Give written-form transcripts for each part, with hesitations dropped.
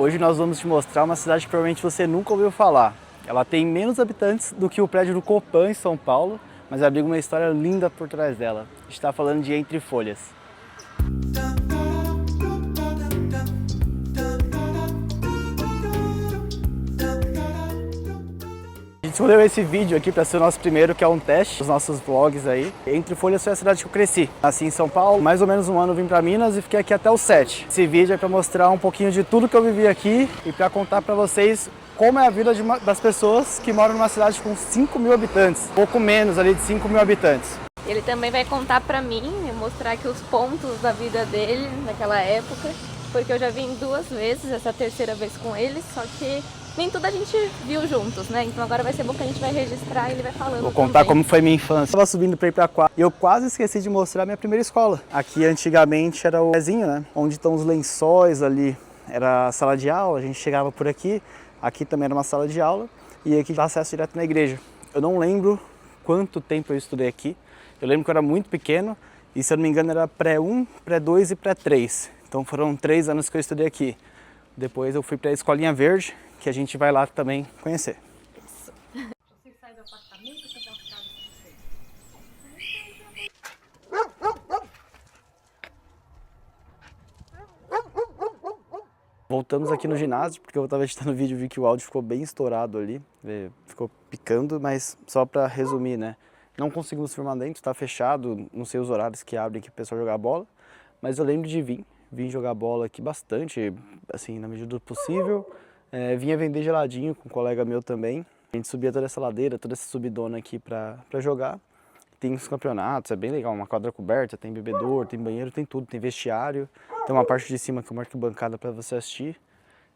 Hoje nós vamos te mostrar uma cidade que provavelmente você nunca ouviu falar. Ela tem menos habitantes do que o prédio do Copan em São Paulo, mas abriga uma história linda por trás dela. A gente está falando de Entre Folhas. A gente escolheu esse vídeo aqui para ser o nosso primeiro, que é um teste dos nossos vlogs aí. Entre Folhas foi a cidade que eu cresci. Nasci em São Paulo, mais ou menos um ano eu vim para Minas e fiquei aqui até os 7. Esse vídeo é para mostrar um pouquinho de tudo que eu vivi aqui e para contar para vocês como é a vida das pessoas que moram numa cidade com 5 mil habitantes, pouco menos ali de 5 mil habitantes. Ele também vai contar pra mim, mostrar aqui os pontos da vida dele naquela época, porque eu já vim 2 vezes, essa terceira vez com ele, só que nem tudo a gente viu juntos, né? Então agora vai ser bom que a gente vai registrar e ele vai falando. Vou contar também como foi minha infância. Eu estava subindo para ir para a quadra e eu quase esqueci de mostrar a minha primeira escola. Aqui antigamente era o pezinho, né? Onde estão os lençóis ali. Era a sala de aula, a gente chegava por aqui. Aqui também era uma sala de aula e aqui dá acesso direto na igreja. Eu não lembro quanto tempo eu estudei aqui. Eu lembro que eu era muito pequeno e, se eu não me engano, era pré-1, pré-2 e pré-3. Então foram 3 anos que eu estudei aqui. Depois eu fui para a Escolinha Verde, que a gente vai lá também conhecer. Você sai do apartamento, você vai ficar Voltamos aqui no ginásio, porque eu estava editando o vídeo e vi que o áudio ficou bem estourado ali. Ficou picando, mas só para resumir, né? Não conseguimos filmar dentro, está fechado, não sei os horários que abrem aqui para o pessoal jogar bola. Mas eu lembro de vim jogar bola aqui bastante, assim, na medida do possível. Vinha vender geladinho com um colega meu também. A gente subia toda essa ladeira, toda essa subidona aqui para jogar. Tem uns campeonatos, é bem legal, uma quadra coberta, tem bebedouro, tem banheiro, tem tudo, tem vestiário. Tem uma parte de cima que é uma arquibancada para você assistir.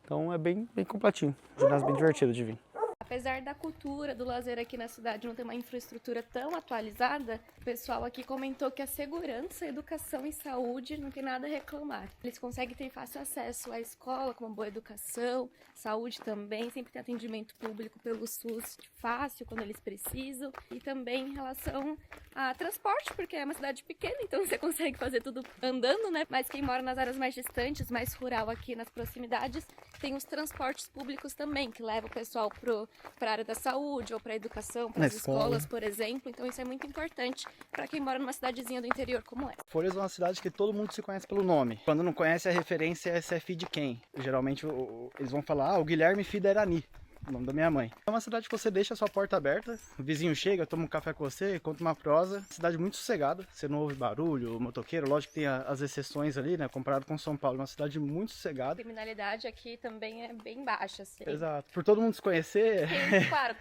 Então é bem completinho, ginásio bem divertido de vir. Apesar da cultura, do lazer aqui na cidade não ter uma infraestrutura tão atualizada, o pessoal aqui comentou que a segurança, educação e saúde não tem nada a reclamar. Eles conseguem ter fácil acesso à escola, com uma boa educação, saúde também, sempre tem atendimento público pelo SUS fácil quando eles precisam, e também em relação a transporte, porque é uma cidade pequena, então você consegue fazer tudo andando, né? Mas quem mora nas áreas mais distantes, mais rural aqui nas proximidades, tem os transportes públicos também, que levam o pessoal para a área da saúde ou para a educação, para as escolas, por exemplo. Então isso é muito importante para quem mora numa cidadezinha do interior como essa. Folhas é uma cidade que todo mundo se conhece pelo nome. Quando não conhece, a referência é se é filho de quem. Geralmente eles vão falar, o Guilherme filho da Irani, o nome da minha mãe. É uma cidade que você deixa a sua porta aberta, o vizinho chega, toma um café com você, conta uma prosa. Cidade muito sossegada, você não ouve barulho, motoqueiro, lógico que tem as exceções ali, né, comparado com São Paulo, é uma cidade muito sossegada. A criminalidade aqui também é bem baixa, assim. Exato, por todo mundo se conhecer. Tem, claro,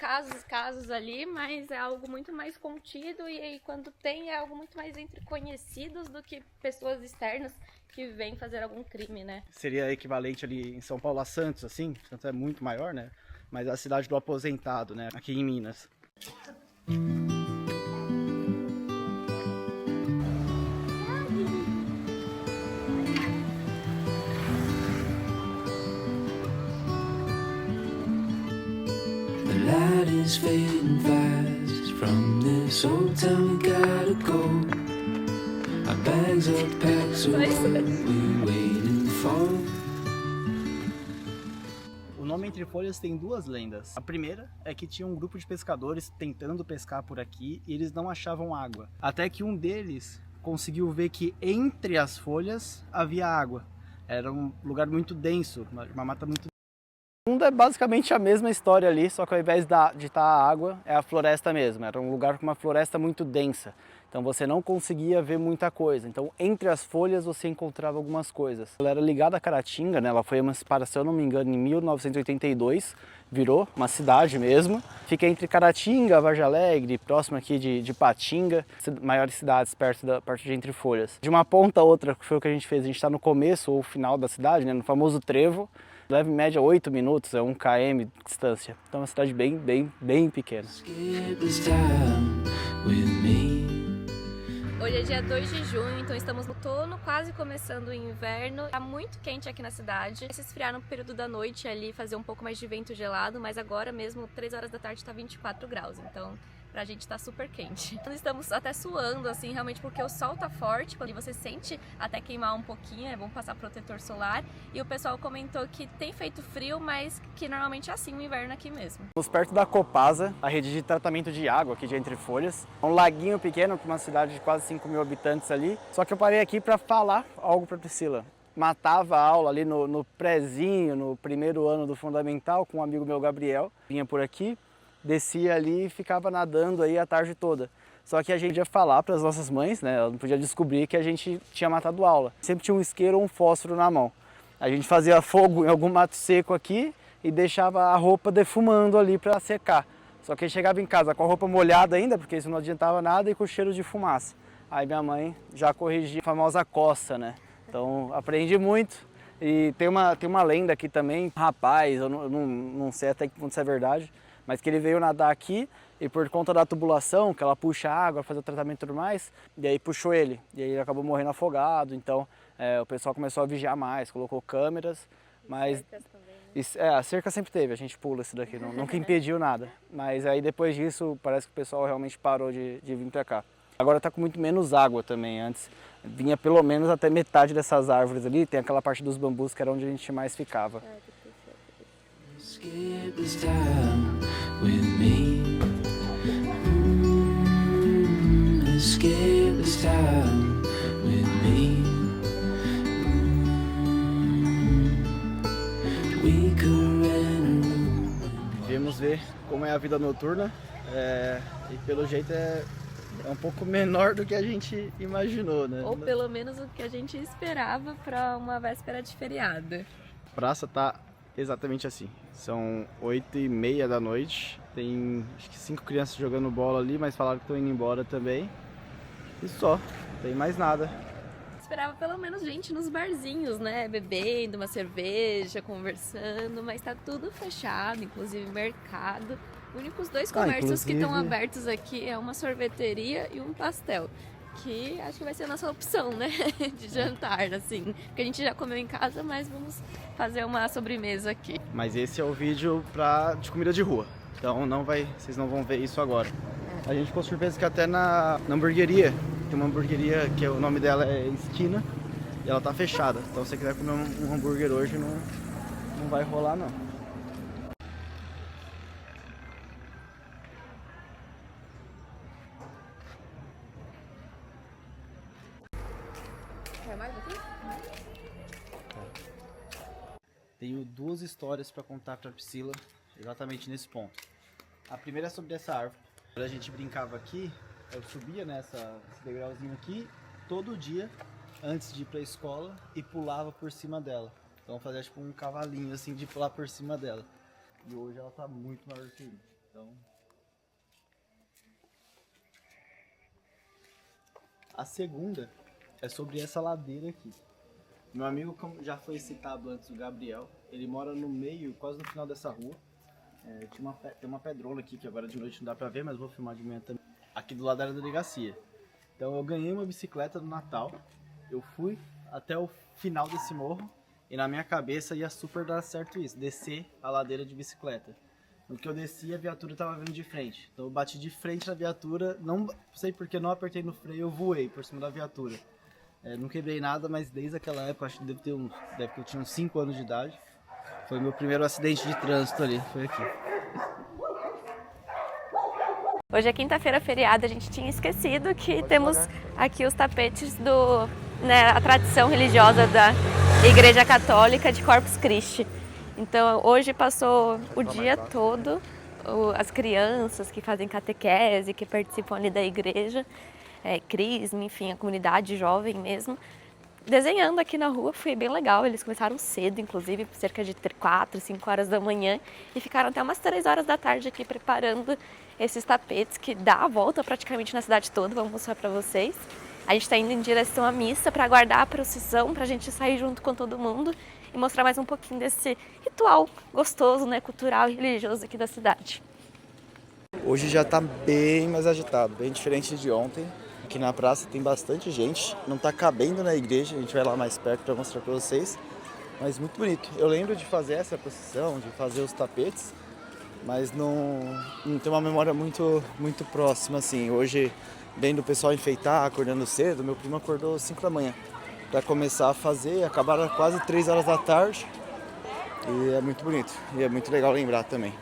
casos ali, mas é algo muito mais contido e aí quando tem é algo muito mais entre conhecidos do que pessoas externas que vêm fazer algum crime, né? Seria equivalente ali em São Paulo a Santos, assim, Santos é muito maior, né? Mas é a cidade do aposentado, né? Aqui em Minas. The light is fading fast. From this old town we gotta go. Our bags are packed, so what we waiting for? O nome Entre Folhas tem 2 lendas. A primeira é que tinha um grupo de pescadores tentando pescar por aqui e eles não achavam água. Até que um deles conseguiu ver que entre as folhas havia água. Era um lugar muito denso, uma mata muito. O mundo é basicamente a mesma história ali, só que ao invés de estar a água, é a floresta mesmo. Era um lugar com uma floresta muito densa. Então você não conseguia ver muita coisa. Então entre as folhas você encontrava algumas coisas. Ela era ligada a Caratinga, né? Ela foi emancipada, se eu não me engano, em 1982. Virou uma cidade mesmo. Fica entre Caratinga, Vargem Alegre, próximo aqui de Patinga. Maiores cidades perto de Entre Folhas. De uma ponta a outra, que foi o que a gente fez. A gente está no começo ou final da cidade, né? No famoso trevo. Leva em média 8 minutos, é 1 km de distância. Então é uma cidade bem pequena. Hoje é dia 2 de junho, então estamos no outono, quase começando o inverno. Tá muito quente aqui na cidade. Vai se esfriar no período da noite ali, fazer um pouco mais de vento gelado, mas agora mesmo, 3 horas da tarde, tá 24 graus. Então pra gente tá super quente. Estamos até suando, assim, realmente porque o sol tá forte, quando você sente até queimar um pouquinho, é bom passar protetor solar. E o pessoal comentou que tem feito frio, mas que normalmente é assim o inverno aqui mesmo. Estamos perto da Copasa, a rede de tratamento de água aqui de Entre Folhas. Um laguinho pequeno para uma cidade de quase 5 mil habitantes ali. Só que eu parei aqui para falar algo para Priscila. Matava a aula ali no prézinho, no primeiro ano do fundamental, com um amigo meu, Gabriel. Vinha por aqui, descia ali e ficava nadando aí a tarde toda. Só que a gente ia falar para as nossas mães, né? Ela não podia descobrir que a gente tinha matado aula. Sempre tinha um isqueiro ou um fósforo na mão. A gente fazia fogo em algum mato seco aqui e deixava a roupa defumando ali para secar. Só que aí chegava em casa com a roupa molhada ainda, porque isso não adiantava nada, e com cheiro de fumaça. Aí minha mãe já corrigia a famosa coça, né? Então aprendi muito. E tem uma lenda aqui também, rapaz, eu não sei até que ponto isso é verdade, mas que ele veio nadar aqui e por conta da tubulação, que ela puxa água, fazer o tratamento e tudo mais, e aí puxou ele. E aí ele acabou morrendo afogado, então o pessoal começou a vigiar mais, colocou câmeras, mas a cerca sempre teve, a gente pula isso daqui, nunca impediu nada. Mas aí depois disso parece que o pessoal realmente parou de vir pra cá. Agora está com muito menos água também, antes vinha pelo menos até metade dessas árvores ali, tem aquela parte dos bambus que era onde a gente mais ficava. Skip this time with me. Skip this time with me. We could rent a room. Viemos ver como é a vida noturna e pelo jeito é um pouco menor do que a gente imaginou, né? Ou pelo menos o que a gente esperava para uma véspera de feriado. A praça tá exatamente assim. São 8h30 da noite. Tem acho que 5 crianças jogando bola ali, mas falaram que estão indo embora também. E só, não tem mais nada. Esperava pelo menos gente nos barzinhos, né? Bebendo uma cerveja, conversando, mas tá tudo fechado, inclusive mercado. Os únicos dois comércios que estão abertos aqui é uma sorveteria e um pastel. Que acho que vai ser a nossa opção, né? De jantar, assim. Porque a gente já comeu em casa, mas vamos fazer uma sobremesa aqui. Mas esse é o vídeo de comida de rua. Então vocês não vão ver isso agora. A gente ficou surpreso que até na hamburgueria, tem uma hamburgueria que o nome dela é Esquina, e ela tá fechada. Então se você quiser comer um hambúrguer hoje, não vai rolar não. Quer mais aqui? Tenho duas histórias para contar para Priscila, exatamente nesse ponto. A primeira é sobre essa árvore. Quando a gente brincava aqui, eu subia esse degrauzinho aqui todo dia antes de ir para a escola e pulava por cima dela. Então fazia tipo um cavalinho assim de pular por cima dela. E hoje ela tá muito maior que isso. Então a segunda é sobre essa ladeira aqui. Meu amigo, como já foi citado antes, o Gabriel, ele mora no meio, quase no final dessa rua. Tem uma pedrola aqui que agora de noite não dá pra ver, mas vou filmar de manhã também. Aqui do lado da delegacia. Então eu ganhei uma bicicleta no Natal, eu fui até o final desse morro e na minha cabeça ia super dar certo isso, descer a ladeira de bicicleta. No que eu desci, a viatura tava vindo de frente. Então eu bati de frente na viatura, não sei porque não apertei no freio, eu voei por cima da viatura. Não quebrei nada, mas desde aquela época, acho que deve que eu tinha uns 5 anos de idade. Foi meu primeiro acidente de trânsito ali, foi aqui. Hoje é quinta-feira, feriado, a gente tinha esquecido que temos aqui os tapetes a tradição religiosa da Igreja Católica de Corpus Christi. Então hoje passou o dia todo, as crianças que fazem catequese, que participam ali da igreja, crisma, enfim, a comunidade jovem mesmo, desenhando aqui na rua. Foi bem legal, eles começaram cedo, inclusive, cerca de 4, 5 horas da manhã, e ficaram até umas 3 horas da tarde aqui preparando esses tapetes que dá a volta praticamente na cidade toda. Vou mostrar para vocês. A gente está indo em direção à missa para aguardar a procissão, para a gente sair junto com todo mundo e mostrar mais um pouquinho desse ritual gostoso, né, cultural e religioso aqui da cidade. Hoje já está bem mais agitado, bem diferente de ontem. Aqui na praça tem bastante gente, não está cabendo na igreja, a gente vai lá mais perto para mostrar para vocês, mas muito bonito. Eu lembro de fazer essa procissão, de fazer os tapetes, mas não tem uma memória muito próxima, assim. Hoje, vendo o pessoal enfeitar, acordando cedo, meu primo acordou às 5 da manhã para começar a fazer, acabaram quase 3 horas da tarde, e é muito bonito, e é muito legal lembrar também.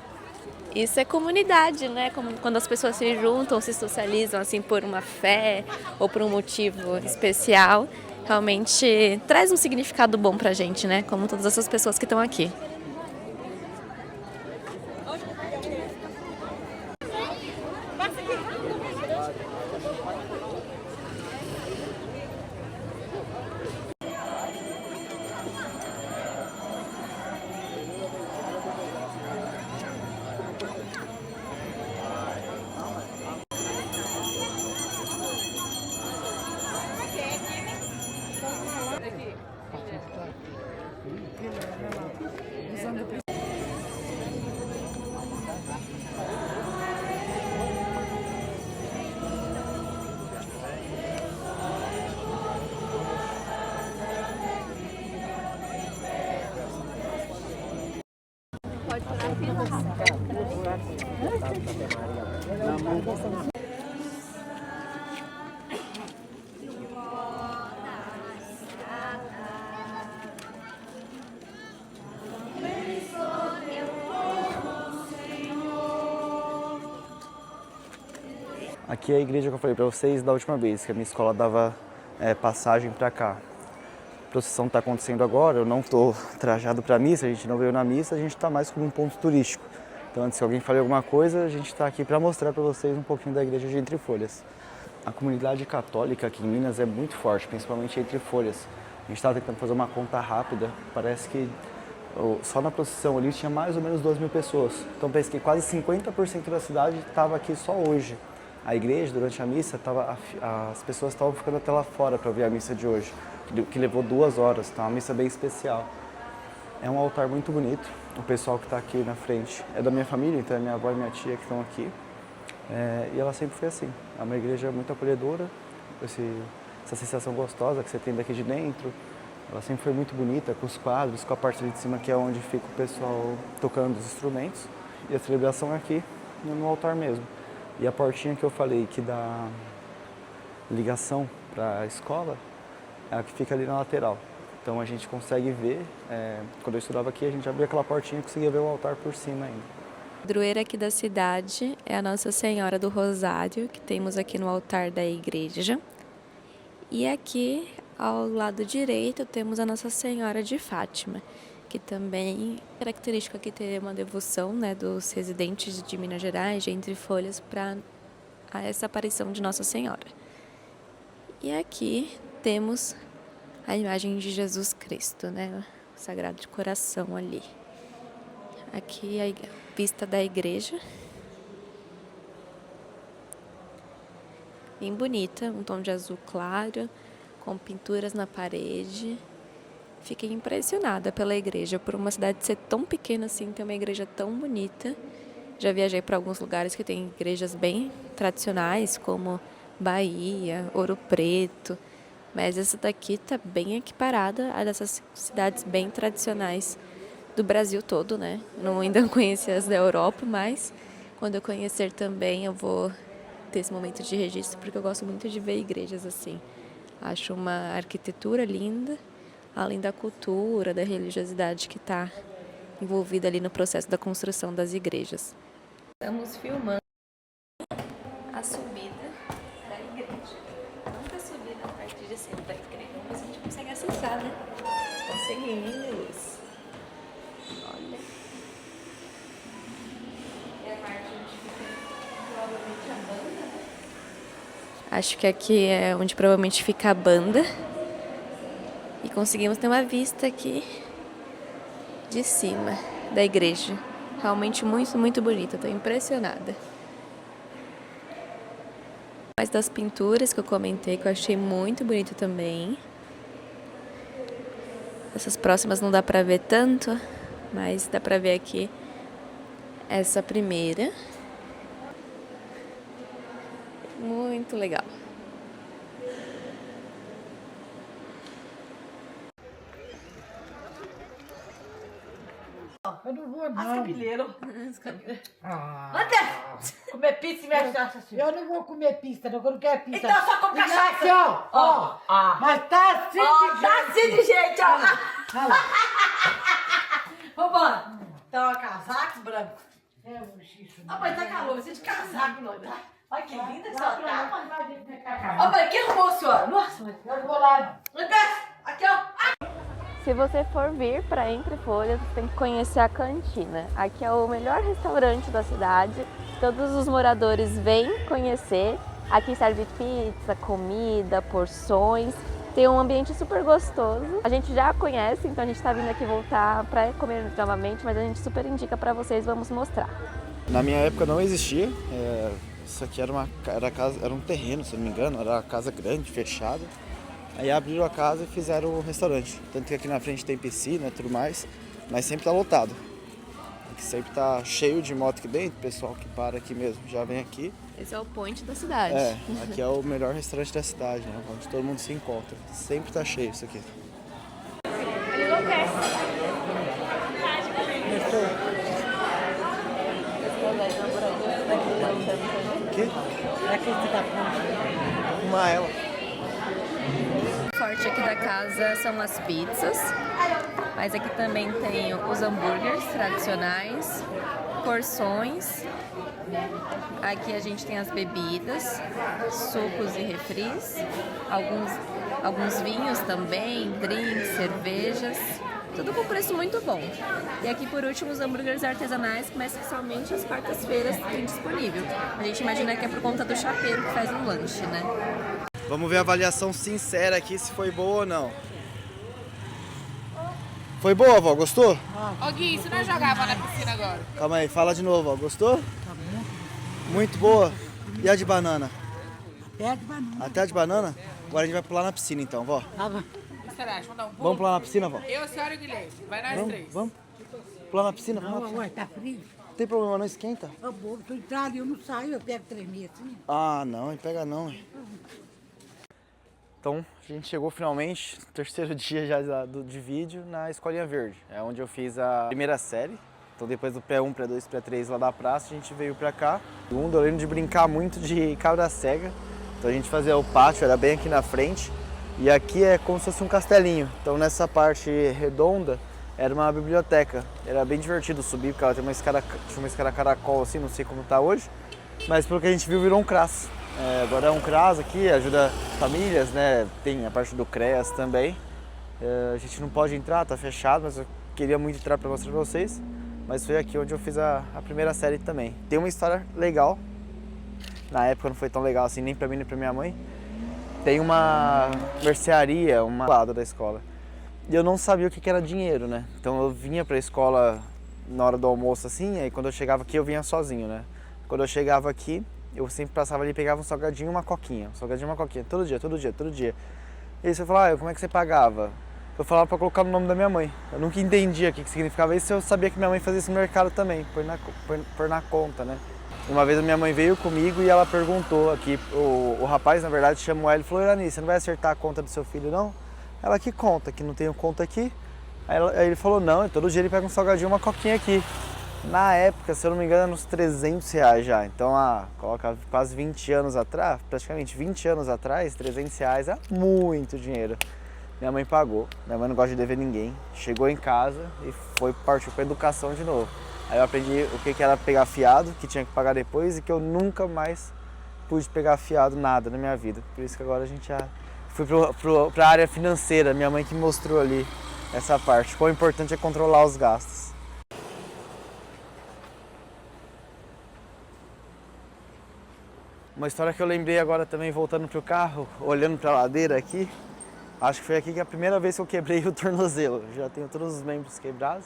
Isso é comunidade, né? Como quando as pessoas se juntam, se socializam assim por uma fé ou por um motivo especial, realmente traz um significado bom pra gente, né? Como todas essas pessoas que estão aqui. Aqui é a igreja que eu falei para vocês da última vez, que a minha escola dava passagem para cá. A procissão está acontecendo agora, eu não estou trajado para a missa, a gente não veio na missa, a gente está mais como um ponto turístico. Então, antes que alguém fale alguma coisa, a gente está aqui para mostrar para vocês um pouquinho da igreja de Entre Folhas. A comunidade católica aqui em Minas é muito forte, principalmente Entre Folhas. A gente estava tentando fazer uma conta rápida, parece que só na procissão ali tinha mais ou menos 2.000 pessoas. Então, penso que quase 50% da cidade estava aqui só hoje. A igreja, durante a missa, as pessoas estavam ficando até lá fora para ver a missa de hoje, que levou 2 horas, então é uma missa bem especial. É um altar muito bonito, o pessoal que está aqui na frente é da minha família, então é minha avó e minha tia que estão aqui. E ela sempre foi assim, é uma igreja muito acolhedora, essa sensação gostosa que você tem daqui de dentro. Ela sempre foi muito bonita, com os quadros, com a parte ali de cima que é onde fica o pessoal tocando os instrumentos. E a celebração é aqui, no altar mesmo. E a portinha que eu falei que dá ligação para a escola é a que fica ali na lateral. Então a gente consegue ver, quando eu estudava aqui, a gente abria aquela portinha e conseguia ver o altar por cima ainda. A padroeira aqui da cidade é a Nossa Senhora do Rosário, que temos aqui no altar da igreja. E aqui, ao lado direito, temos a Nossa Senhora de Fátima, que também é característico aqui ter uma devoção, né, dos residentes de Minas Gerais, de Entre Folhas, para essa aparição de Nossa Senhora. E aqui temos a imagem de Jesus Cristo, né, o Sagrado de Coração ali. Aqui a vista da igreja. Bem bonita, um tom de azul claro, com pinturas na parede. Fiquei impressionada pela igreja, por uma cidade ser tão pequena assim, ter uma igreja tão bonita. Já viajei para alguns lugares que tem igrejas bem tradicionais, como Bahia, Ouro Preto, mas essa daqui está bem equiparada a dessas cidades bem tradicionais do Brasil todo, né? Ainda não conheci as da Europa, mas quando eu conhecer também eu vou ter esse momento de registro, porque eu gosto muito de ver igrejas assim. Acho uma arquitetura linda, além da cultura, da religiosidade que está envolvida ali no processo da construção das igrejas. Estamos filmando a subida da igreja. Nunca subi na parte de cima da igreja, vamos ver se a gente consegue acessar, né? Conseguimos! Olha. É a parte onde fica provavelmente a banda, né? Acho que aqui é onde provavelmente fica a banda. E conseguimos ter uma vista aqui de cima da igreja. Realmente muito, muito bonita. Estou impressionada. Mais das pinturas que eu comentei, que eu achei muito bonito também. Essas próximas não dá pra ver tanto, mas dá pra ver aqui essa primeira. Muito legal. Eu não vou, não. Cabileiro. Ah. Anda! Comer pizza e me achar assim. Eu não vou comer pizza, não, eu não quero pizza. Então só com E cachaça. aqui, ó. Mas tá assim de Tá assim de jeito, ó. Olha lá. Vambora. Então, casaco branco. É um xixo. Ah, mas tá calor, você de casaco, não tá? Olha que linda que Lá só pra tá. lá, vai vir pra cá. Ó, mãe, quem arrumou a senhora? Nossa, mãe. Eu não vou lá, não. Aqui, ó. Se você for vir para Entre Folhas, você tem que conhecer a cantina. Aqui é o melhor restaurante da cidade. Todos os moradores vêm conhecer. Aqui serve pizza, comida, porções. Tem um ambiente super gostoso. A gente já conhece, então a gente está vindo aqui voltar para comer novamente, mas a gente super indica para vocês, vamos mostrar. Na minha época não existia. Isso aqui era um terreno, se não me engano, era uma casa grande, fechada. Aí abriram a casa e fizeram o restaurante. Tanto que aqui na frente tem piscina e tudo mais, mas sempre tá lotado. Aqui sempre tá cheio de moto aqui dentro, o pessoal que para aqui mesmo já vem aqui. Esse é o point da cidade. Aqui é o melhor restaurante da cidade, né? Onde todo mundo se encontra. Sempre tá cheio isso aqui. Ele enlouquece. Aqui? Aqui você tá pronto. Uma ela. O forte aqui da casa são as pizzas, mas aqui também tem os hambúrgueres tradicionais, porções. Aqui a gente tem as bebidas, sucos e refris, alguns vinhos também, drinks, cervejas, tudo com preço muito bom. E aqui por último os hambúrgueres artesanais, mas que somente às quartas-feiras tem disponível. A gente imagina que é por conta do chapeiro que faz um lanche, né? Vamos ver a avaliação sincera aqui, se foi boa ou não. Foi boa, vó? Gostou? Ô Gui, você não jogava na piscina agora? Calma aí, fala de novo, ó. Gostou? Muito boa. E a de banana? Até de banana. Até a de banana? Agora a gente vai pular na piscina então, vó. Tá bom. O que você acha? Vamos dar um pulo? Vamos pular na piscina, vó? Eu, a senhora e o Guilherme. Vai nós Vamos? três. Vamos? Pular na piscina? Vamos na Não, piscina. ué, tá frio. Não tem problema, não esquenta. Eu vou entrar e eu não saio, eu pego tremer assim. Ah, não, pega não. Então, a gente chegou finalmente, no terceiro dia já de vídeo, na Escolinha Verde. É onde eu fiz a primeira série. Então, depois do pré-1, pré-2, pré-3 lá da praça, a gente veio pra cá. Segundo, eu lembro de brincar muito de cabra cega. Então, a gente fazia o pátio, era bem aqui na frente. E aqui é como se fosse um castelinho. Então, nessa parte redonda, era uma biblioteca. Era bem divertido subir, porque ela tinha uma escada caracol assim, não sei como tá hoje. Mas pelo que a gente viu, virou um CRAS. Agora é um CRAS aqui, ajuda famílias, né? Tem a parte do CREAS também. A gente não pode entrar, tá fechado, mas eu queria muito entrar para mostrar para vocês. Mas foi aqui onde eu fiz a primeira série também. Tem uma história legal. Na época não foi tão legal assim, nem para mim nem para minha mãe. Tem uma mercearia, uma lado da escola. E eu não sabia o que era dinheiro, né? Então eu vinha para a escola na hora do almoço assim, aí quando eu chegava aqui eu vinha sozinho, né? Quando eu chegava aqui, eu sempre passava ali e pegava um salgadinho e uma coquinha. Um salgadinho e uma coquinha, todo dia, todo dia, todo dia. E aí você falava, como é que você pagava? Eu falava pra colocar no nome da minha mãe. Eu nunca entendia o que significava isso, eu sabia que minha mãe fazia isso no mercado também, pôr na conta, né? Uma vez a minha mãe veio comigo e ela perguntou aqui, o rapaz na verdade chamou ela e falou, Irani, você não vai acertar a conta do seu filho não? Ela, que conta? Que não tem conta aqui? Aí ele falou, não, todo dia ele pega um salgadinho e uma coquinha aqui. Na época, se eu não me engano, era uns R$300 já. Então, coloca quase 20 anos atrás, praticamente 20 anos atrás, R$300 é muito dinheiro. Minha mãe pagou, minha mãe não gosta de dever ninguém. Chegou em casa e partiu para educação de novo. Aí eu aprendi o que era pegar fiado, que tinha que pagar depois e que eu nunca mais pude pegar fiado nada na minha vida. Por isso que agora a gente já fui para a área financeira, minha mãe que mostrou ali essa parte. Quão importante é controlar os gastos. Uma história que eu lembrei agora também, voltando pro carro, olhando para a ladeira aqui, acho que foi aqui que a primeira vez que eu quebrei o tornozelo. Já tenho todos os membros quebrados,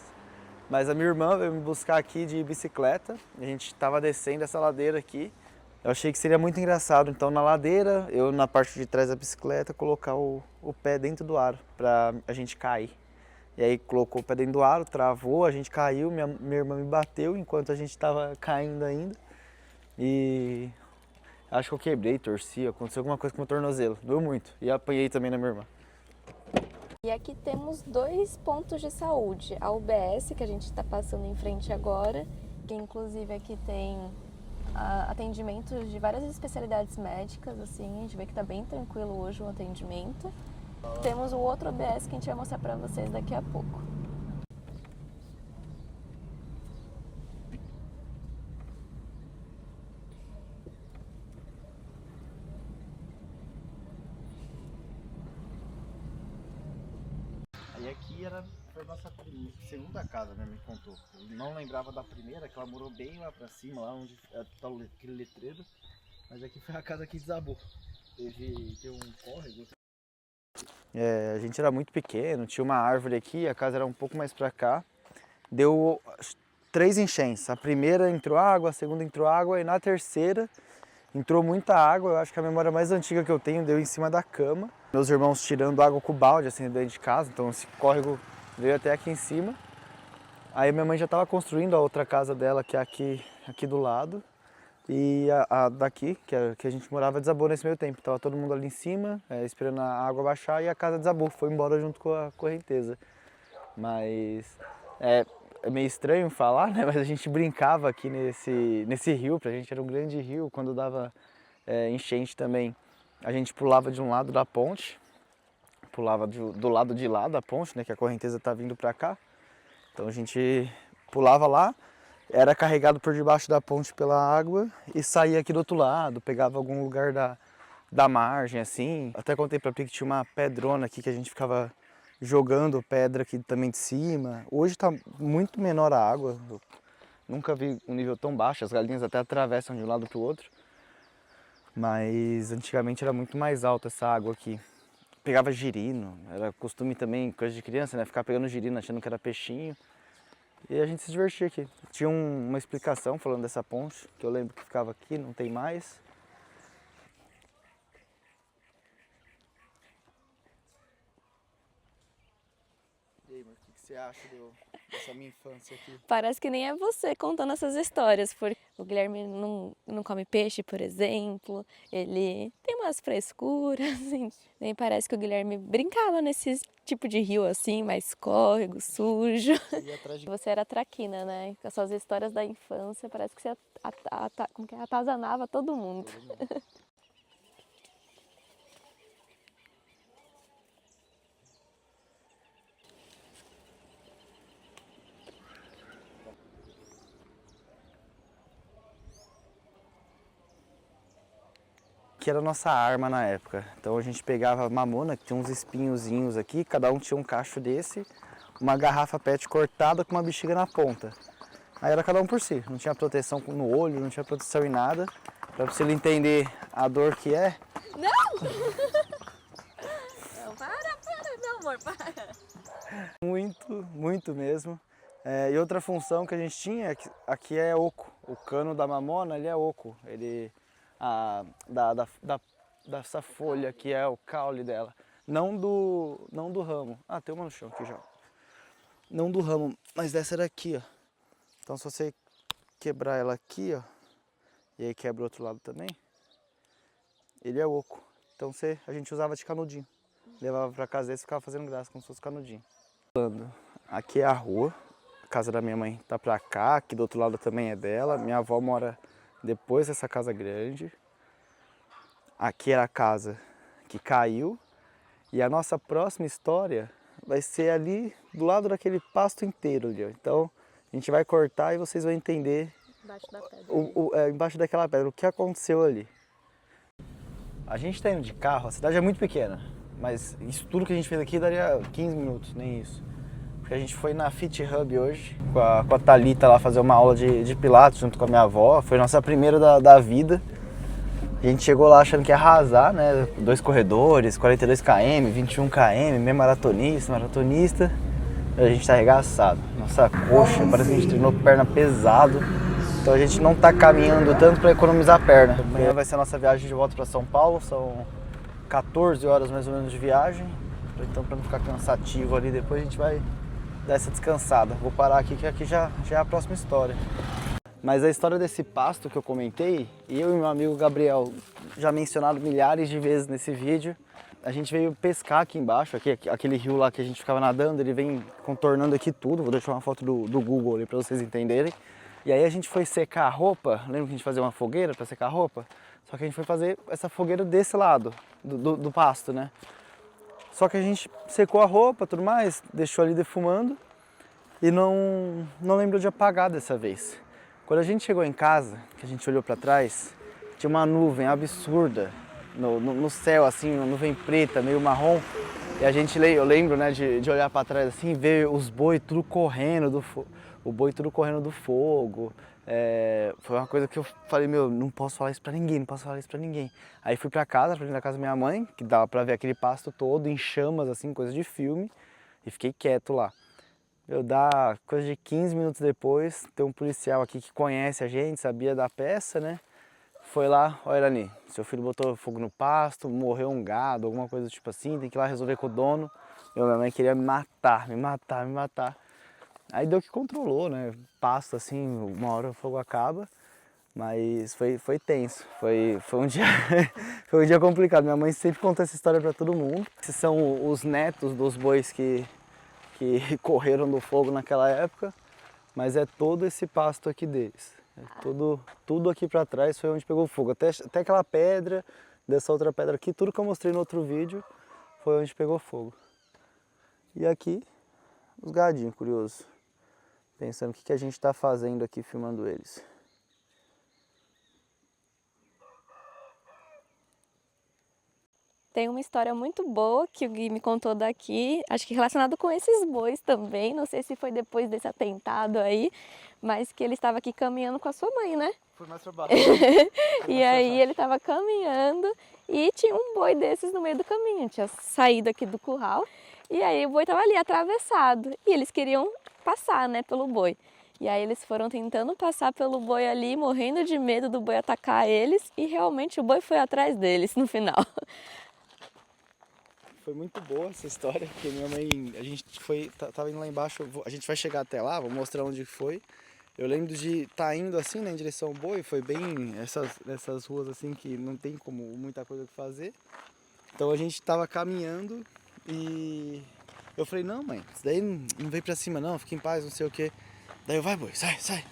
mas a minha irmã veio me buscar aqui de bicicleta, a gente estava descendo essa ladeira aqui. Eu achei que seria muito engraçado, então na ladeira, eu na parte de trás da bicicleta, colocar o pé dentro do aro para a gente cair. E aí colocou o pé dentro do aro, travou, a gente caiu, minha irmã me bateu enquanto a gente estava caindo ainda. E acho que eu quebrei, torci, aconteceu alguma coisa com o meu tornozelo. Doeu muito. E apanhei também na minha irmã. E aqui temos 2 pontos de saúde. A UBS, que a gente está passando em frente agora, que inclusive aqui tem atendimentos de várias especialidades médicas, assim, a gente vê que está bem tranquilo hoje o atendimento. Temos o outro UBS que a gente vai mostrar para vocês daqui a pouco. E aqui foi a nossa segunda casa, né? Me contou. Eu não lembrava da primeira, que ela morou bem lá pra cima, lá onde tá aquele letreiro. Mas aqui foi a casa que desabou. Teve um córrego. A gente era muito pequeno, tinha uma árvore aqui, a casa era um pouco mais pra cá. Deu 3 enchentes. A primeira entrou água, a segunda entrou água e na terceira entrou muita água. Eu acho que a memória mais antiga que eu tenho deu em cima da cama. Meus irmãos tirando água com o balde, assim, dentro de casa, então esse córrego veio até aqui em cima. Aí minha mãe já estava construindo a outra casa dela, que é aqui do lado. E a daqui, que a gente morava, desabou nesse meio tempo. Tava todo mundo ali em cima, esperando a água baixar, e a casa desabou, foi embora junto com a correnteza. Mas é meio estranho falar, né? Mas a gente brincava aqui nesse rio, pra gente era um grande rio, quando dava enchente também. A gente pulava de um lado da ponte, pulava do lado de lá da ponte, né, que a correnteza tá vindo para cá. Então a gente pulava lá, era carregado por debaixo da ponte pela água e saía aqui do outro lado, pegava algum lugar da margem, assim. Até contei pra Pi que tinha uma pedrona aqui que a gente ficava jogando pedra aqui também de cima. Hoje tá muito menor a água, eu nunca vi um nível tão baixo, as galinhas até atravessam de um lado pro outro. Mas antigamente era muito mais alta essa água aqui. Pegava girino, era costume também, coisa de criança, né? Ficar pegando girino achando que era peixinho. E a gente se divertia aqui. Tinha uma explicação falando dessa ponte, que eu lembro que ficava aqui, não tem mais. E aí, mas o que você acha dessa minha infância aqui? Parece que nem é você contando essas histórias, porque o Guilherme não come peixe, por exemplo, ele tem umas frescuras, assim. Nem parece que o Guilherme brincava nesse tipo de rio assim, mais córrego, sujo. Você era traquina, né? Com as suas histórias da infância, parece que você atazanava todo mundo. Que era a nossa arma na época. Então a gente pegava mamona, que tinha uns espinhozinhos aqui, cada um tinha um cacho desse, uma garrafa PET cortada com uma bexiga na ponta. Aí era cada um por si, não tinha proteção no olho, não tinha proteção em nada. Pra você entender a dor que é. Não! Não, para, não, amor, para. Muito mesmo. E outra função que a gente tinha, aqui é oco. O cano da mamona, ele é oco. Ele... dessa folha que é o caule dela, não do ramo. Ah, tem uma no chão aqui já. Não do ramo, mas dessa era aqui, ó. Então se você quebrar ela aqui, ó, e aí quebra o outro lado também, ele é oco. Então a gente usava de canudinho. Levava pra casa desse e ficava fazendo graça, como se fosse canudinho. Aqui é a rua, a casa da minha mãe tá pra cá, aqui do outro lado também é dela. Minha avó mora depois dessa casa grande. Aqui era a casa que caiu. E a nossa próxima história vai ser ali do lado daquele pasto inteiro ali, ó. Então a gente vai cortar e vocês vão entender Embaixo da pedra. embaixo daquela pedra, o que aconteceu ali. A gente tá indo de carro, a cidade é muito pequena, mas isso tudo que a gente fez aqui daria 15 minutos, nem isso. Porque a gente foi na Fit Hub hoje, com a Thalita lá fazer uma aula de pilates junto com a minha avó. Foi a nossa primeira da vida. A gente chegou lá achando que ia arrasar, né? 2 corredores, 42 km, 21 km, meio maratonista. A gente tá arregaçado. Nossa coxa, parece que a gente treinou perna pesado. Então a gente não tá caminhando tanto para economizar perna. Amanhã vai ser a nossa viagem de volta para São Paulo. São 14 horas mais ou menos de viagem. Então para não ficar cansativo ali, depois a gente vai dar essa descansada. Vou parar aqui, que aqui já é a próxima história. Mas a história desse pasto que eu comentei, eu e meu amigo Gabriel, já mencionado milhares de vezes nesse vídeo, a gente veio pescar aqui embaixo, aquele rio lá que a gente ficava nadando, ele vem contornando aqui tudo. Vou deixar uma foto do Google ali para vocês entenderem. E aí a gente foi secar a roupa, lembra que a gente fazia uma fogueira para secar a roupa? Só que a gente foi fazer essa fogueira desse lado, do pasto, né? Só que a gente secou a roupa, tudo mais, deixou ali defumando e não lembrou de apagar dessa vez. Quando a gente chegou em casa, que a gente olhou para trás, tinha uma nuvem absurda no céu, assim, uma nuvem preta, meio marrom. E eu lembro, né, de olhar para trás assim e ver os boi tudo correndo do fogo. Foi uma coisa que eu falei, meu, não posso falar isso pra ninguém, Aí fui pra dentro da casa da minha mãe, que dava pra ver aquele pasto todo em chamas, assim, coisa de filme, e fiquei quieto lá. Dá coisa de 15 minutos depois, tem um policial aqui que conhece a gente, sabia da peça, né? Foi lá, olha Elani, seu filho botou fogo no pasto, morreu um gado, alguma coisa tipo assim, tem que ir lá resolver com o dono. Minha mãe queria me matar. Aí deu que controlou, né? Pasto assim, uma hora o fogo acaba, mas foi tenso, foi um dia, foi um dia complicado. Minha mãe sempre conta essa história para todo mundo. Esses são os netos dos bois que correram do fogo naquela época, mas é todo esse pasto aqui deles. Tudo aqui para trás foi onde pegou fogo, até aquela pedra, dessa outra pedra aqui, tudo que eu mostrei no outro vídeo foi onde pegou fogo. E aqui, os gadinhos, curioso. Pensando o que a gente está fazendo aqui filmando eles. Tem uma história muito boa que o Gui me contou daqui, acho que relacionado com esses bois também, não sei se foi depois desse atentado aí, mas que ele estava aqui caminhando com a sua mãe, né? Foi mais pra baixo. E aí ele estava caminhando e tinha um boi desses no meio do caminho, tinha saído aqui do curral, e aí o boi estava ali atravessado, e eles queriam passar, né, pelo boi. E aí eles foram tentando passar pelo boi ali, morrendo de medo do boi atacar eles, e realmente o boi foi atrás deles no final. Foi muito boa essa história, porque minha mãe, a gente tava indo lá embaixo, a gente vai chegar até lá, vou mostrar onde foi. Eu lembro de estar indo assim, né, em direção ao boi, foi bem essas ruas assim que não tem como muita coisa que fazer. Então a gente tava caminhando e eu falei, não mãe, isso daí não vem pra cima não, fica em paz, não sei o que. Daí eu, vai boi, sai.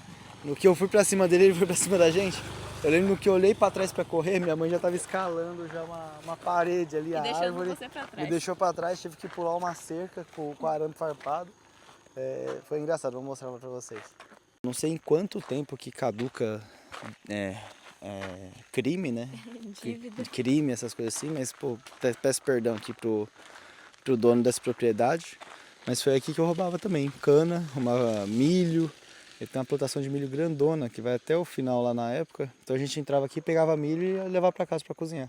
No que eu fui pra cima dele, ele foi pra cima da gente. Eu lembro que eu olhei pra trás pra correr, minha mãe já tava escalando já uma parede ali, a árvore. Você pra trás. Me deixou pra trás, tive que pular uma cerca com o arame farpado. Foi engraçado, vou mostrar pra vocês. Não sei em quanto tempo que caduca crime, né? Dívida. Crime, essas coisas assim, mas pô, peço perdão aqui pro dono dessa propriedade. Mas foi aqui que eu roubava também, cana, roubava milho. Ele tem uma plantação de milho grandona, que vai até o final lá na época. Então a gente entrava aqui, pegava milho e ia levar pra casa pra cozinhar.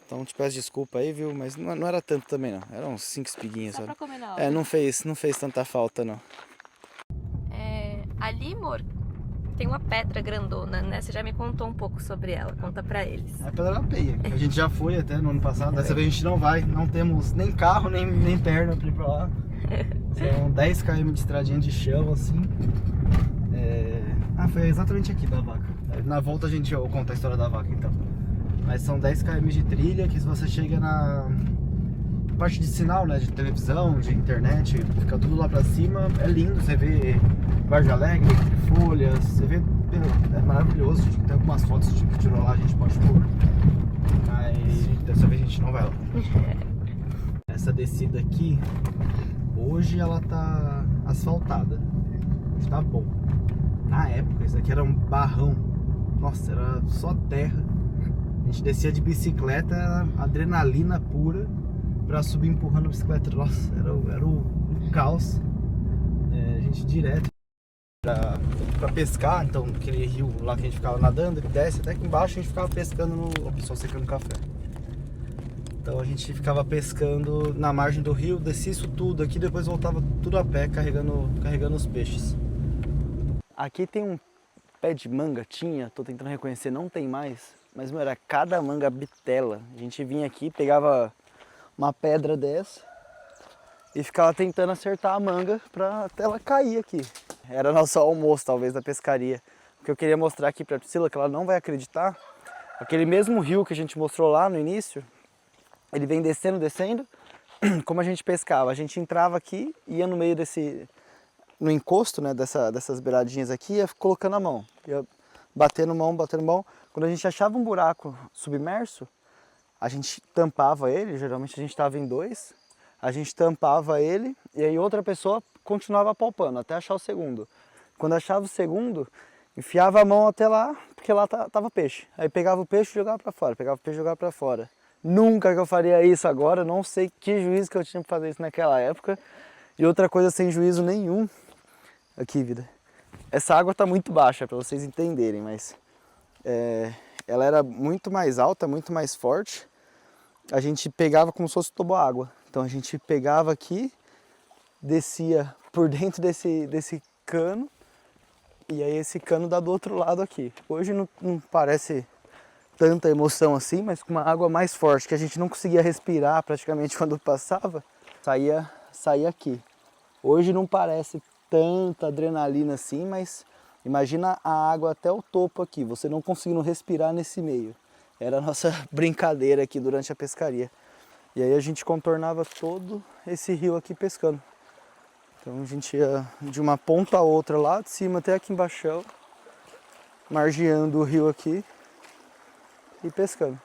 Então te peço desculpa aí, viu? Mas não era tanto também não. Eram uns 5 espiguinhas, Só sabe? pra comer na hora. Não fez tanta falta não. Ali, amor, tem uma pedra grandona, né? Você já me contou um pouco sobre ela, conta pra eles. É a Pedra da Peia. A gente já foi até no ano passado, dessa vez a gente não vai. Não temos nem carro, nem perna pra ir pra lá. São 10 km de estradinha de chão, assim. Foi exatamente aqui da vaca. Na volta eu conto a história da vaca, então. Mas são 10 km de trilha que se você chega na parte de sinal, né, de televisão, de internet, fica tudo lá pra cima. É lindo, você vê Vargem Alegre, folhas, você vê, é maravilhoso. Tem algumas fotos que tirou lá, a gente pode pôr. Mas dessa vez a gente não vai lá. Essa descida aqui, hoje ela tá asfaltada, tá bom. Na época, isso aqui era um barrão, nossa, era só terra. A gente descia de bicicleta, era adrenalina pura pra subir empurrando a bicicleta. Nossa, era o caos. A gente direto pra pescar, então aquele rio lá que a gente ficava nadando, ele desce até aqui embaixo, a gente ficava pescando o pessoal secando café. Então a gente ficava pescando na margem do rio, descia isso tudo aqui, depois voltava tudo a pé carregando os peixes. Aqui tem um pé de manga, tô tentando reconhecer, não tem mais, mas meu, era cada manga bitela. A gente vinha aqui, pegava uma pedra dessa e ficava tentando acertar a manga até ela cair aqui. Era nosso almoço, talvez, da pescaria. O que eu queria mostrar aqui pra Priscila, que ela não vai acreditar, aquele mesmo rio que a gente mostrou lá no início, Ele vem descendo, descendo. Como a gente pescava? A gente entrava aqui, ia no meio no encosto, né, dessas beiradinhas aqui, ia colocando a mão. Ia batendo mão, batendo mão. Quando a gente achava um buraco submerso, a gente tampava ele, geralmente a gente estava em 2. A gente tampava ele e aí outra pessoa continuava apalpando até achar o segundo. Quando achava o segundo, enfiava a mão até lá, porque lá tava peixe. Aí pegava o peixe e jogava para fora, pegava o peixe e jogava para fora. Nunca que eu faria isso agora, não sei que juízo que eu tinha para fazer isso naquela época. E outra coisa sem juízo nenhum. Aqui, vida. Essa água tá muito baixa para vocês entenderem, mas ela era muito mais alta, muito mais forte. A gente pegava como se fosse toboágua. Então a gente pegava aqui, descia por dentro desse cano, e aí esse cano dá do outro lado aqui. Hoje não parece tanta emoção assim, mas com uma água mais forte, que a gente não conseguia respirar praticamente quando passava, saía aqui. Hoje não parece tanta adrenalina assim, mas imagina a água até o topo aqui, você não conseguindo respirar nesse meio. Era a nossa brincadeira aqui durante a pescaria. E aí a gente contornava todo esse rio aqui pescando. Então a gente ia de uma ponta a outra, lá de cima até aqui embaixo, margeando o rio aqui e pescando.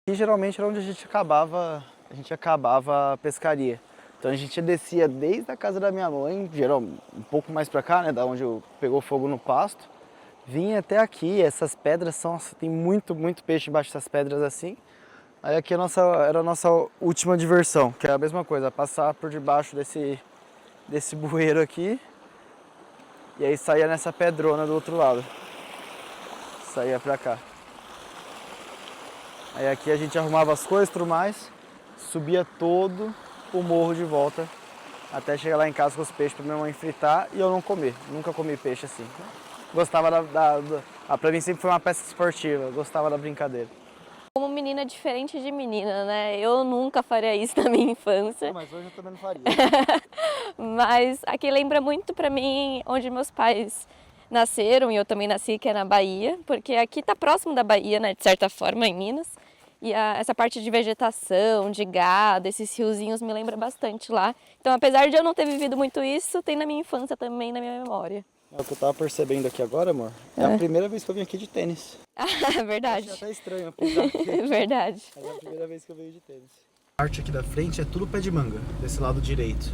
E geralmente era onde a gente acabava a pescaria. Então a gente descia desde a casa da minha mãe, geral um pouco mais pra cá, né, da onde pegou fogo no pasto, vinha até aqui. Essas pedras tem muito peixe embaixo dessas pedras assim. Aí aqui era a nossa última diversão, que é a mesma coisa, passar por debaixo desse bueiro aqui e aí saía nessa pedrona do outro lado, saía pra cá. Aí aqui a gente arrumava as coisas e tudo mais, subia todo o morro de volta até chegar lá em casa com os peixes pra minha mãe fritar e eu não comer. Nunca comi peixe assim. Gostava pra mim sempre foi uma pesca esportiva, gostava da brincadeira. Como menina diferente de menina, né? Eu nunca faria isso na minha infância. Mas hoje eu também não faria. Mas aqui lembra muito pra mim onde meus pais nasceram e eu também nasci, que é na Bahia, porque aqui tá próximo da Bahia, né, de certa forma, em Minas. E essa parte de vegetação, de gado, esses riozinhos me lembra bastante lá. Então, apesar de eu não ter vivido muito isso, tem na minha infância também, na minha memória. É o que eu tava percebendo aqui agora, amor. É a primeira vez que eu vim aqui de tênis. Ah, verdade. Achei até estranho pisar aqui. Verdade. Mas é a primeira vez que eu venho de tênis. A parte aqui da frente é tudo pé de manga, desse lado direito.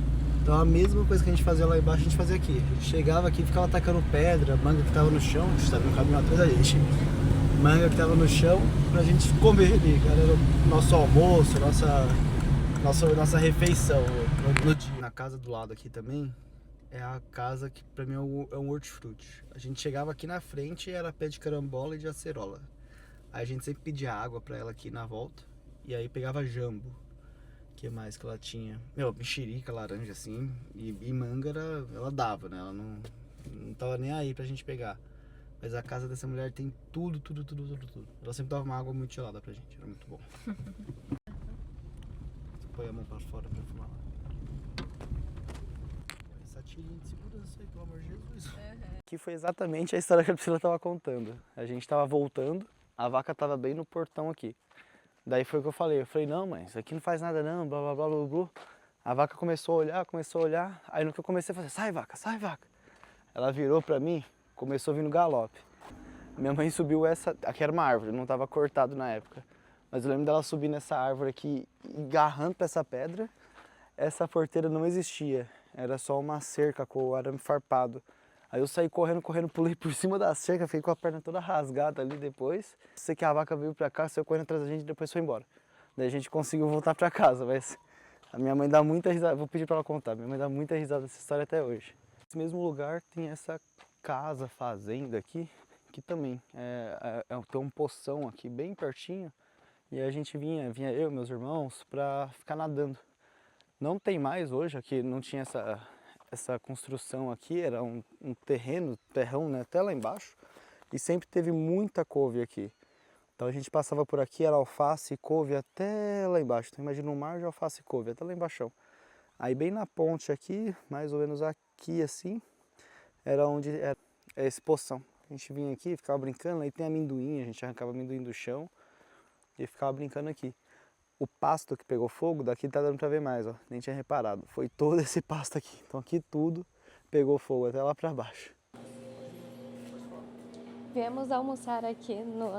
Então a mesma coisa que a gente fazia lá embaixo, a gente fazia aqui. A gente chegava aqui, ficava atacando pedra, manga que tava no chão, a gente tava no caminho atrás da gente. Manga que tava no chão pra gente comer ali, cara. Era o nosso almoço, nossa refeição no dia. Na casa do lado aqui também, é a casa que pra mim é um hortifruti. A gente chegava aqui na frente e era pé de carambola e de acerola. Aí a gente sempre pedia água pra ela aqui na volta. E aí pegava jambo. O que mais que ela tinha? Mexerica, laranja assim. E manga ela dava, né? Ela não tava nem aí pra gente pegar. Mas a casa dessa mulher tem tudo. Ela sempre dava uma água muito gelada pra gente. Era muito bom. Você põe a mão pra fora pra fumar lá. Essa tirinha de segurança aí, pelo amor de Jesus. Que foi exatamente a história que a Priscila tava contando. A gente tava voltando, a vaca tava bem no portão aqui. Daí foi o que eu falei. Eu falei, não, mãe, isso aqui não faz nada não, blá blá blá blá blá. A vaca começou a olhar. Aí no que eu comecei a fazer, sai vaca, sai vaca. Ela virou pra mim, começou a vir no galope. Minha mãe subiu aqui era uma árvore, não estava cortado na época. Mas eu lembro dela subir nessa árvore aqui, agarrando pra essa pedra. Essa porteira não existia, era só uma cerca com o arame farpado. Aí eu saí correndo, pulei por cima da cerca, fiquei com a perna toda rasgada ali depois. Sei que a vaca veio pra cá, saiu correndo atrás da gente e depois foi embora. Daí a gente conseguiu voltar pra casa, mas a minha mãe dá muita risada, vou pedir pra ela contar, minha mãe dá muita risada dessa história até hoje. Nesse mesmo lugar tem essa casa, fazenda aqui, que também tem um poção aqui bem pertinho. E a gente vinha eu e meus irmãos pra ficar nadando. Não tem mais hoje, aqui não tinha essa construção aqui, era um terrão, né, até lá embaixo. E sempre teve muita couve aqui. Então a gente passava por aqui, era alface e couve até lá embaixo. Então imagina um mar de alface e couve, até lá embaixo. Aí bem na ponte aqui, mais ou menos aqui assim, era onde era esse poção. A gente vinha aqui, ficava brincando, aí tem amendoim, a gente arrancava amendoim do chão e ficava brincando aqui. O pasto que pegou fogo, daqui tá dando pra ver mais, ó, nem tinha reparado. Foi todo esse pasto aqui, então aqui tudo pegou fogo, até lá pra baixo. Viemos almoçar aqui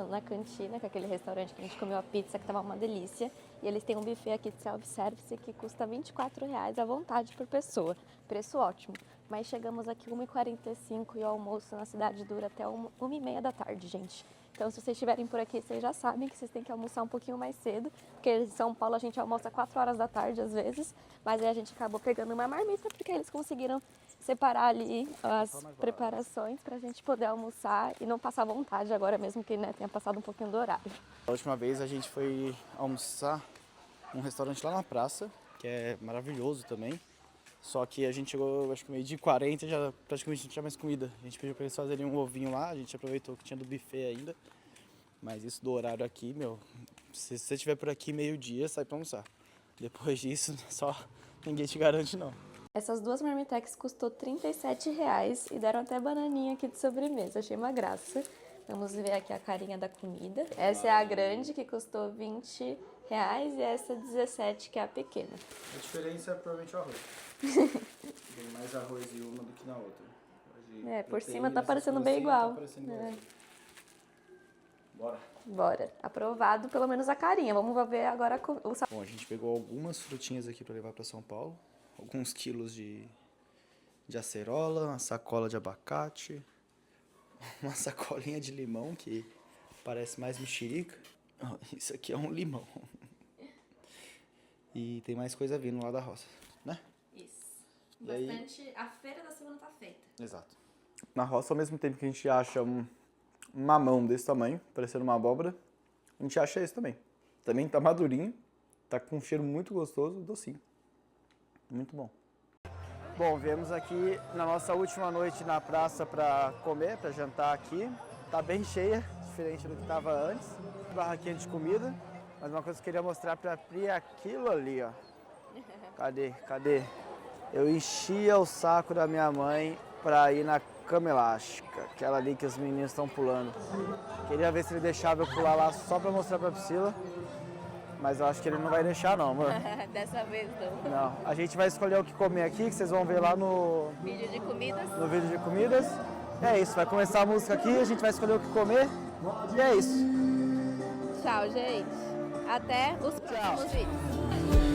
na cantina, que é aquele restaurante que a gente comeu a pizza, que tava uma delícia. E eles têm um buffet aqui de self-service que custa R$24 à vontade por pessoa. Preço ótimo. Mas chegamos aqui 1h45 e o almoço na cidade dura até 1h30 da tarde, gente. Então, se vocês estiverem por aqui, vocês já sabem que vocês têm que almoçar um pouquinho mais cedo. Porque em São Paulo a gente almoça 4 horas da tarde às vezes. Mas aí a gente acabou pegando uma marmita porque eles conseguiram separar ali as preparações pra gente poder almoçar e não passar vontade agora mesmo que tenha passado um pouquinho do horário. A última vez a gente foi almoçar num restaurante lá na praça, que é maravilhoso também. Só que a gente chegou, acho que meio de 40, já praticamente não tinha mais comida. A gente pediu pra eles fazerem um ovinho lá, a gente aproveitou que tinha do buffet ainda. Mas isso do horário aqui, meu, se você estiver por aqui meio-dia, sai pra almoçar. Depois disso, só ninguém te garante não. Essas duas marmitex custou R$37 e deram até bananinha aqui de sobremesa, achei uma graça. Vamos ver aqui a carinha da comida. Essa é a grande, que custou R$20, e essa 17, que é a pequena. A diferença é provavelmente o arroz. Tem mais arroz em uma do que na outra. Por cima tá parecendo bem igual. Bora. Bora. Aprovado, pelo menos a carinha. Vamos ver agora o sabor. Bom, a gente pegou algumas frutinhas aqui pra levar pra São Paulo. Alguns quilos de acerola, uma sacola de abacate, uma sacolinha de limão, que parece mais mexerica. Isso aqui é um limão. E tem mais coisa vindo lá da roça, né? Isso. E aí... Bastante. A feira da semana tá feita. Exato. Na roça, ao mesmo tempo que a gente acha um mamão desse tamanho, parecendo uma abóbora, a gente acha esse também. Também tá madurinho, tá com um cheiro muito gostoso, docinho. Muito bom. Bom, viemos aqui na nossa última noite na praça para comer, para jantar aqui. Tá bem cheia, diferente do que estava antes. Barraquinha de comida, mas uma coisa que eu queria mostrar para a Pri é aquilo ali, ó. Cadê? Eu enchia o saco da minha mãe para ir na cama elástica, aquela ali que os meninos estão pulando. Queria ver se ele deixava eu pular lá só para mostrar para a Priscila. Mas eu acho que ele não vai deixar não, amor. Dessa vez não. Não. A gente vai escolher o que comer aqui, que vocês vão ver lá no Vídeo de comidas. No vídeo de comidas. É isso, vai começar a música aqui, a gente vai escolher o que comer. E é isso. Tchau, gente. Até os próximos vídeos.